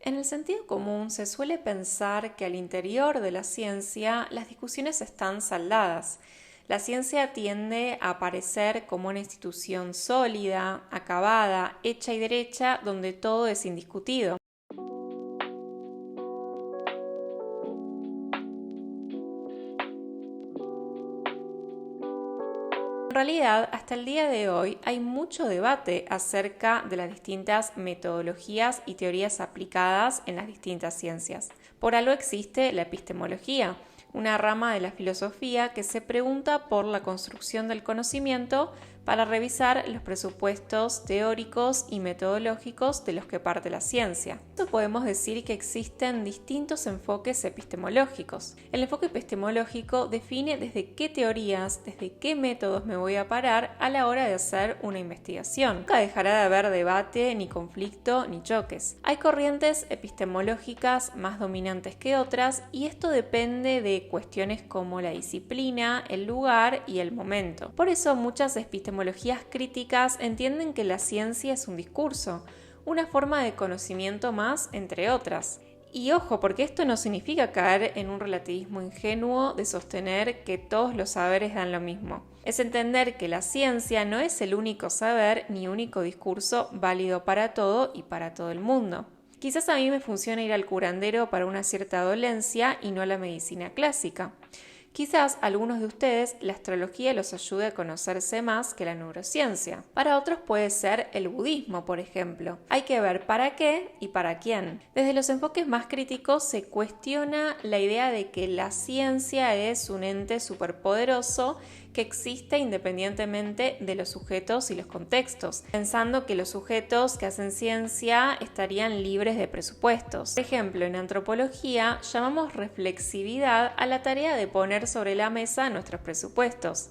En el sentido común se suele pensar que al interior de la ciencia las discusiones están saldadas. La ciencia tiende a aparecer como una institución sólida, acabada, hecha y derecha, donde todo es indiscutido. En realidad, hasta el día de hoy hay mucho debate acerca de las distintas metodologías y teorías aplicadas en las distintas ciencias. Por algo existe la epistemología, una rama de la filosofía que se pregunta por la construcción del conocimiento para revisar los presupuestos teóricos y metodológicos de los que parte la ciencia. Esto podemos decir que existen distintos enfoques epistemológicos. El enfoque epistemológico define desde qué teorías, desde qué métodos me voy a parar a la hora de hacer una investigación. Nunca dejará de haber debate, ni conflicto, ni choques. Hay corrientes epistemológicas más dominantes que otras y esto depende de cuestiones como la disciplina, el lugar y el momento. Por eso muchas epistemologías críticas entienden que la ciencia es un discurso, una forma de conocimiento más, entre otras. Y ojo, porque esto no significa caer en un relativismo ingenuo de sostener que todos los saberes dan lo mismo. Es entender que la ciencia no es el único saber ni único discurso válido para todo y para todo el mundo. Quizás a mí me funciona ir al curandero para una cierta dolencia y no a la medicina clásica. Quizás a algunos de ustedes la astrología los ayude a conocerse más que la neurociencia. Para otros puede ser el budismo, por ejemplo. Hay que ver para qué y para quién. Desde los enfoques más críticos se cuestiona la idea de que la ciencia es un ente superpoderoso que existe independientemente de los sujetos y los contextos, pensando que los sujetos que hacen ciencia estarían libres de presupuestos. Por ejemplo, en antropología llamamos reflexividad a la tarea de poner sobre la mesa nuestros presupuestos.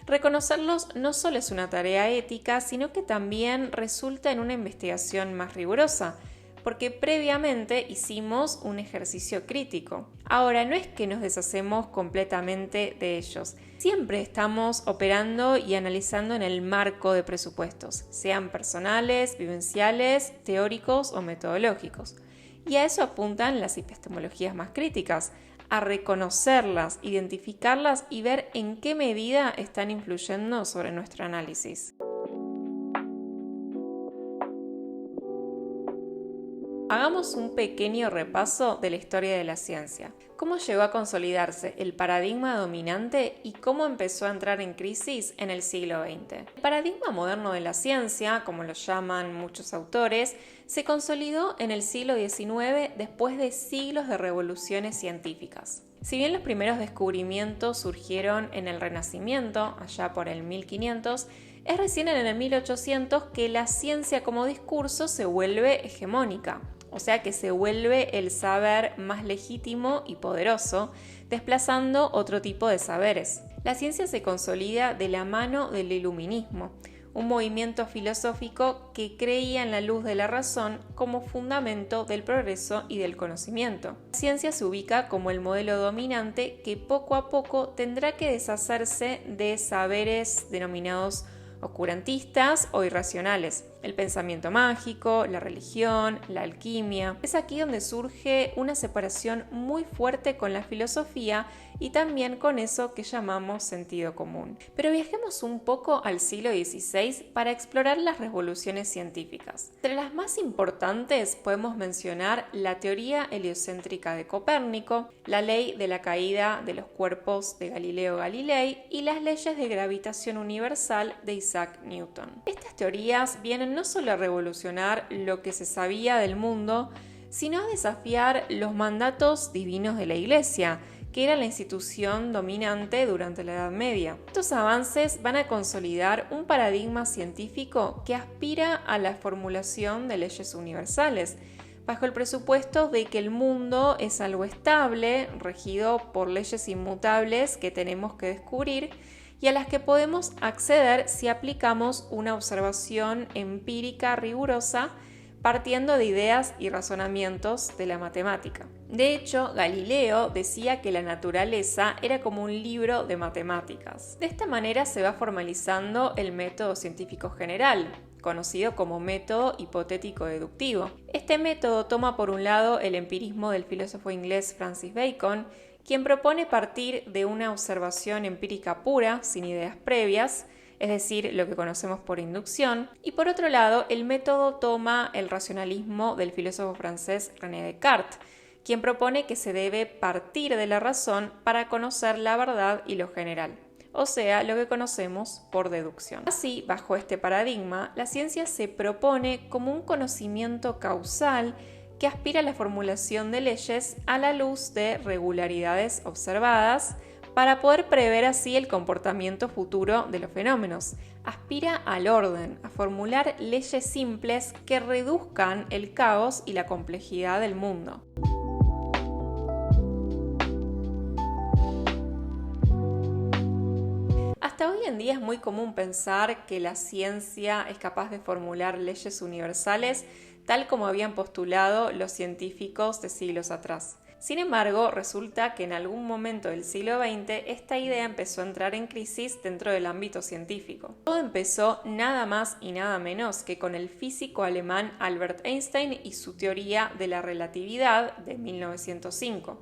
Reconocerlos no solo es una tarea ética, sino que también resulta en una investigación más rigurosa, porque previamente hicimos un ejercicio crítico. Ahora, no es que nos deshacemos completamente de ellos. Siempre estamos operando y analizando en el marco de presupuestos, sean personales, vivenciales, teóricos o metodológicos. Y a eso apuntan las epistemologías más críticas, a reconocerlas, identificarlas y ver en qué medida están influyendo sobre nuestro análisis. Hagamos un pequeño repaso de la historia de la ciencia. ¿Cómo llegó a consolidarse el paradigma dominante y cómo empezó a entrar en crisis en el siglo XX? El paradigma moderno de la ciencia, como lo llaman muchos autores, se consolidó en el siglo XIX después de siglos de revoluciones científicas. Si bien los primeros descubrimientos surgieron en el Renacimiento, allá por el 1500, es recién en el 1800 que la ciencia como discurso se vuelve hegemónica. O sea que se vuelve el saber más legítimo y poderoso, desplazando otro tipo de saberes. La ciencia se consolida de la mano del iluminismo, un movimiento filosófico que creía en la luz de la razón como fundamento del progreso y del conocimiento. La ciencia se ubica como el modelo dominante que poco a poco tendrá que deshacerse de saberes denominados oscurantistas o irracionales, el pensamiento mágico, la religión, la alquimia. Es aquí donde surge una separación muy fuerte con la filosofía y también con eso que llamamos sentido común. Pero viajemos un poco al siglo XVI para explorar las revoluciones científicas. Entre las más importantes podemos mencionar la teoría heliocéntrica de Copérnico, la ley de la caída de los cuerpos de Galileo Galilei y las leyes de gravitación universal de Isaac Newton. Estas teorías vienen no solo a revolucionar lo que se sabía del mundo, sino a desafiar los mandatos divinos de la Iglesia, que era la institución dominante durante la Edad Media. Estos avances van a consolidar un paradigma científico que aspira a la formulación de leyes universales, bajo el presupuesto de que el mundo es algo estable, regido por leyes inmutables que tenemos que descubrir y a las que podemos acceder si aplicamos una observación empírica rigurosa partiendo de ideas y razonamientos de la matemática. De hecho, Galileo decía que la naturaleza era como un libro de matemáticas. De esta manera se va formalizando el método científico general, conocido como método hipotético deductivo. Este método toma por un lado el empirismo del filósofo inglés Francis Bacon, quien propone partir de una observación empírica pura, sin ideas previas, es decir, lo que conocemos por inducción, y por otro lado, el método toma el racionalismo del filósofo francés René Descartes, quien propone que se debe partir de la razón para conocer la verdad y lo general, o sea, lo que conocemos por deducción. Así, bajo este paradigma, la ciencia se propone como un conocimiento causal que aspira a la formulación de leyes a la luz de regularidades observadas para poder prever así el comportamiento futuro de los fenómenos. Aspira al orden, a formular leyes simples que reduzcan el caos y la complejidad del mundo. Hasta hoy en día es muy común pensar que la ciencia es capaz de formular leyes universales tal como habían postulado los científicos de siglos atrás. Sin embargo, resulta que en algún momento del siglo XX esta idea empezó a entrar en crisis dentro del ámbito científico. Todo empezó nada más y nada menos que con el físico alemán Albert Einstein y su teoría de la relatividad de 1905.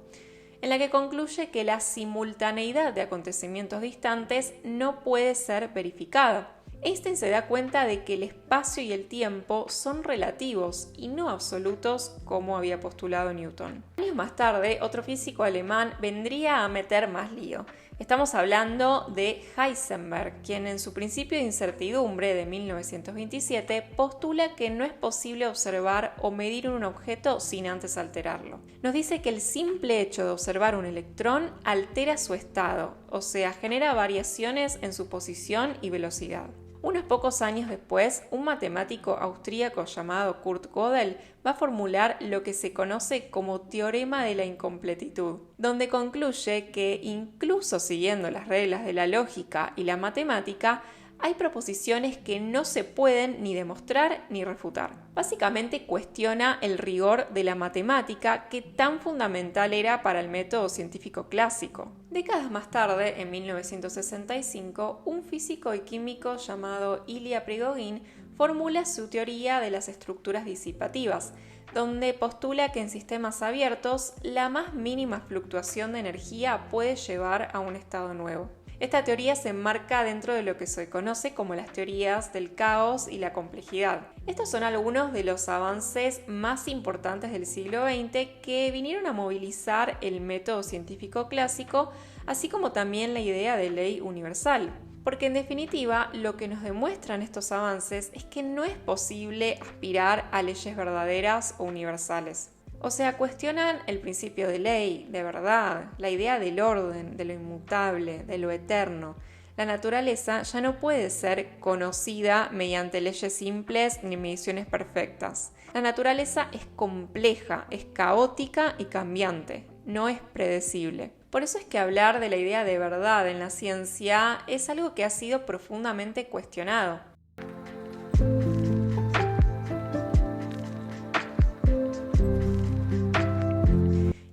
En la que concluye que la simultaneidad de acontecimientos distantes no puede ser verificada. Einstein se da cuenta de que el espacio y el tiempo son relativos y no absolutos como había postulado Newton. Años más tarde, otro físico alemán vendría a meter más lío. Estamos hablando de Heisenberg, quien en su principio de incertidumbre de 1927 postula que no es posible observar o medir un objeto sin antes alterarlo. Nos dice que el simple hecho de observar un electrón altera su estado, o sea, genera variaciones en su posición y velocidad. Unos pocos años después, un matemático austríaco llamado Kurt Gödel va a formular lo que se conoce como teorema de la incompletitud, donde concluye que, incluso siguiendo las reglas de la lógica y la matemática, hay proposiciones que no se pueden ni demostrar ni refutar. Básicamente cuestiona el rigor de la matemática que tan fundamental era para el método científico clásico. Décadas más tarde, en 1965, un físico y químico llamado Ilya Prigogine formula su teoría de las estructuras disipativas, donde postula que en sistemas abiertos la más mínima fluctuación de energía puede llevar a un estado nuevo. Esta teoría se enmarca dentro de lo que se conoce como las teorías del caos y la complejidad. Estos son algunos de los avances más importantes del siglo XX que vinieron a movilizar el método científico clásico, así como también la idea de ley universal. Porque en definitiva, lo que nos demuestran estos avances es que no es posible aspirar a leyes verdaderas o universales. O sea, cuestionan el principio de ley, de verdad, la idea del orden, de lo inmutable, de lo eterno. La naturaleza ya no puede ser conocida mediante leyes simples ni mediciones perfectas. La naturaleza es compleja, es caótica y cambiante, no es predecible. Por eso es que hablar de la idea de verdad en la ciencia es algo que ha sido profundamente cuestionado.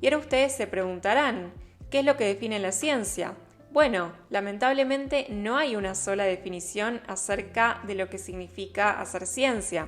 Y ahora ustedes se preguntarán, ¿qué es lo que define la ciencia? Bueno, lamentablemente no hay una sola definición acerca de lo que significa hacer ciencia.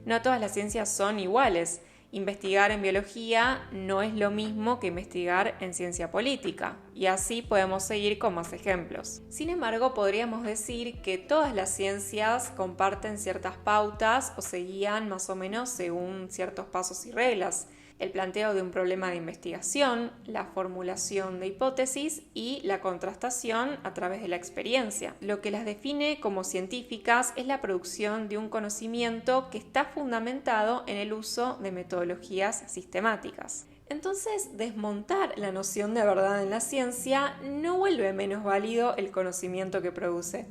No todas las ciencias son iguales. Investigar en biología no es lo mismo que investigar en ciencia política, y así podemos seguir con más ejemplos. Sin embargo, podríamos decir que todas las ciencias comparten ciertas pautas o se guían más o menos según ciertos pasos y reglas. El planteo de un problema de investigación, la formulación de hipótesis y la contrastación a través de la experiencia. Lo que las define como científicas es la producción de un conocimiento que está fundamentado en el uso de metodologías sistemáticas. Entonces, desmontar la noción de verdad en la ciencia no vuelve menos válido el conocimiento que produce,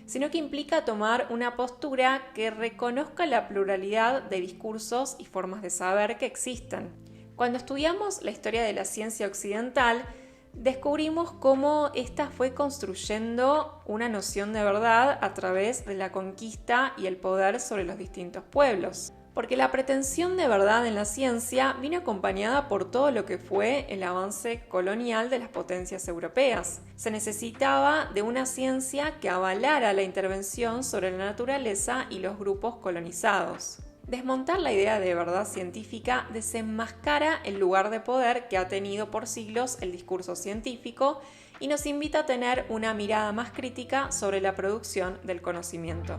sino que implica tomar una postura que reconozca la pluralidad de discursos y formas de saber que existen. Cuando estudiamos la historia de la ciencia occidental, descubrimos cómo ésta fue construyendo una noción de verdad a través de la conquista y el poder sobre los distintos pueblos. Porque la pretensión de verdad en la ciencia vino acompañada por todo lo que fue el avance colonial de las potencias europeas. Se necesitaba de una ciencia que avalara la intervención sobre la naturaleza y los grupos colonizados. Desmontar la idea de verdad científica desenmascara el lugar de poder que ha tenido por siglos el discurso científico y nos invita a tener una mirada más crítica sobre la producción del conocimiento.